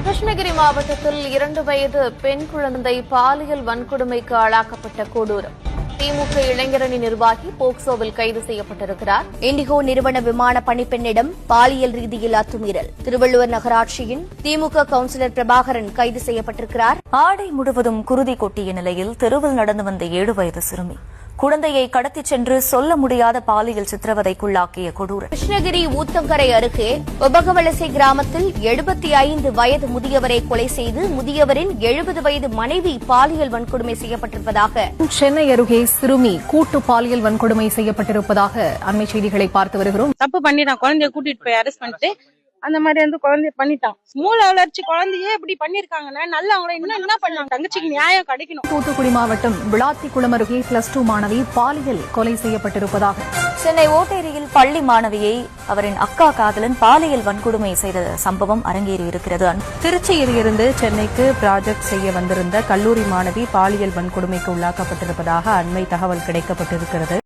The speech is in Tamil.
கிருஷ்ணகிரி மாவட்டத்தில் 2 வயது பெண் குழந்தை பாலியல் வன்கொடுமைக்கு ஆளாக்கப்பட்ட கொடூரம். திமுக இளைஞரணி நிர்வாகி போக்சோவில் கைது செய்யப்பட்டிருக்கிறார். இண்டிகோ நிறுவன விமான பணிப்பெண்ணிடம் பாலியல் ரீதியில் அத்துமீறல். திருவள்ளுவர் நகராட்சியின் திமுக கவுன்சிலர் பிரபாகரன் கைது செய்யப்பட்டிருக்கிறார். ஆடை முழுவதும் குருதி கொட்டிய நிலையில் தெருவில் நடந்து வந்த 7 வயது சிறுமி குழந்தையை கடத்திச் சென்று சொல்ல முடியாத பாலியல் சித்திரவதைக்குள்ளாக்கிய கொடூரம். கிருஷ்ணகிரி ஊத்தங்கரை அருகே ஒபகவலசை கிராமத்தில் 75 வயது முதியவரை கொலை செய்து முதியவரின் 70 வயது மனைவி பாலியல் வன்கொடுமை செய்யப்பட்டிருப்பதாக சென்னை அருகே சிறுமி கூட்டு பாலியல் வன்கொடுமை செய்யப்பட்டிருப்பதாக அண்மை செய்திகளை பார்த்து வருகிறோம். தப்பு பண்ணிட்டான், குழந்தைய கூட்டிட்டு போய் அரெஸ்ட் பண்ணிட்டு அந்த மாதிரி வந்து குழந்தைய பண்ணிட்டான். மூளை வளர்ச்சி குழந்தையே இப்படி பண்ணிருக்காங்கன்னா நல்ல அவங்கள இன்னும் என்ன பண்ணாங்க, தங்கச்சிக்கு நியாயம் கிடைக்கணும். தூத்துக்குடி மாவட்டம் விளாத்திக்குளம் அருகே +2 மாணவி பாலியல் கொலை செய்யப்பட்டிருப்பதாக சென்னை ஓட்டேரியில் பள்ளி மாணவியை அவரின் அக்கா காதலன் பாலியல் வன்கொடுமை செய்த சம்பவம் அரங்கேறியிருக்கிறது. திருச்சியில் இருந்து சென்னைக்கு ப்ராஜெக்ட் செய்ய வந்திருந்த கல்லூரி மாணவி பாலியல் வன்கொடுமைக்கு உள்ளாக்கப்பட்டிருப்பதாக அண்மை தகவல் கிடைக்கப்பட்டிருக்கிறது.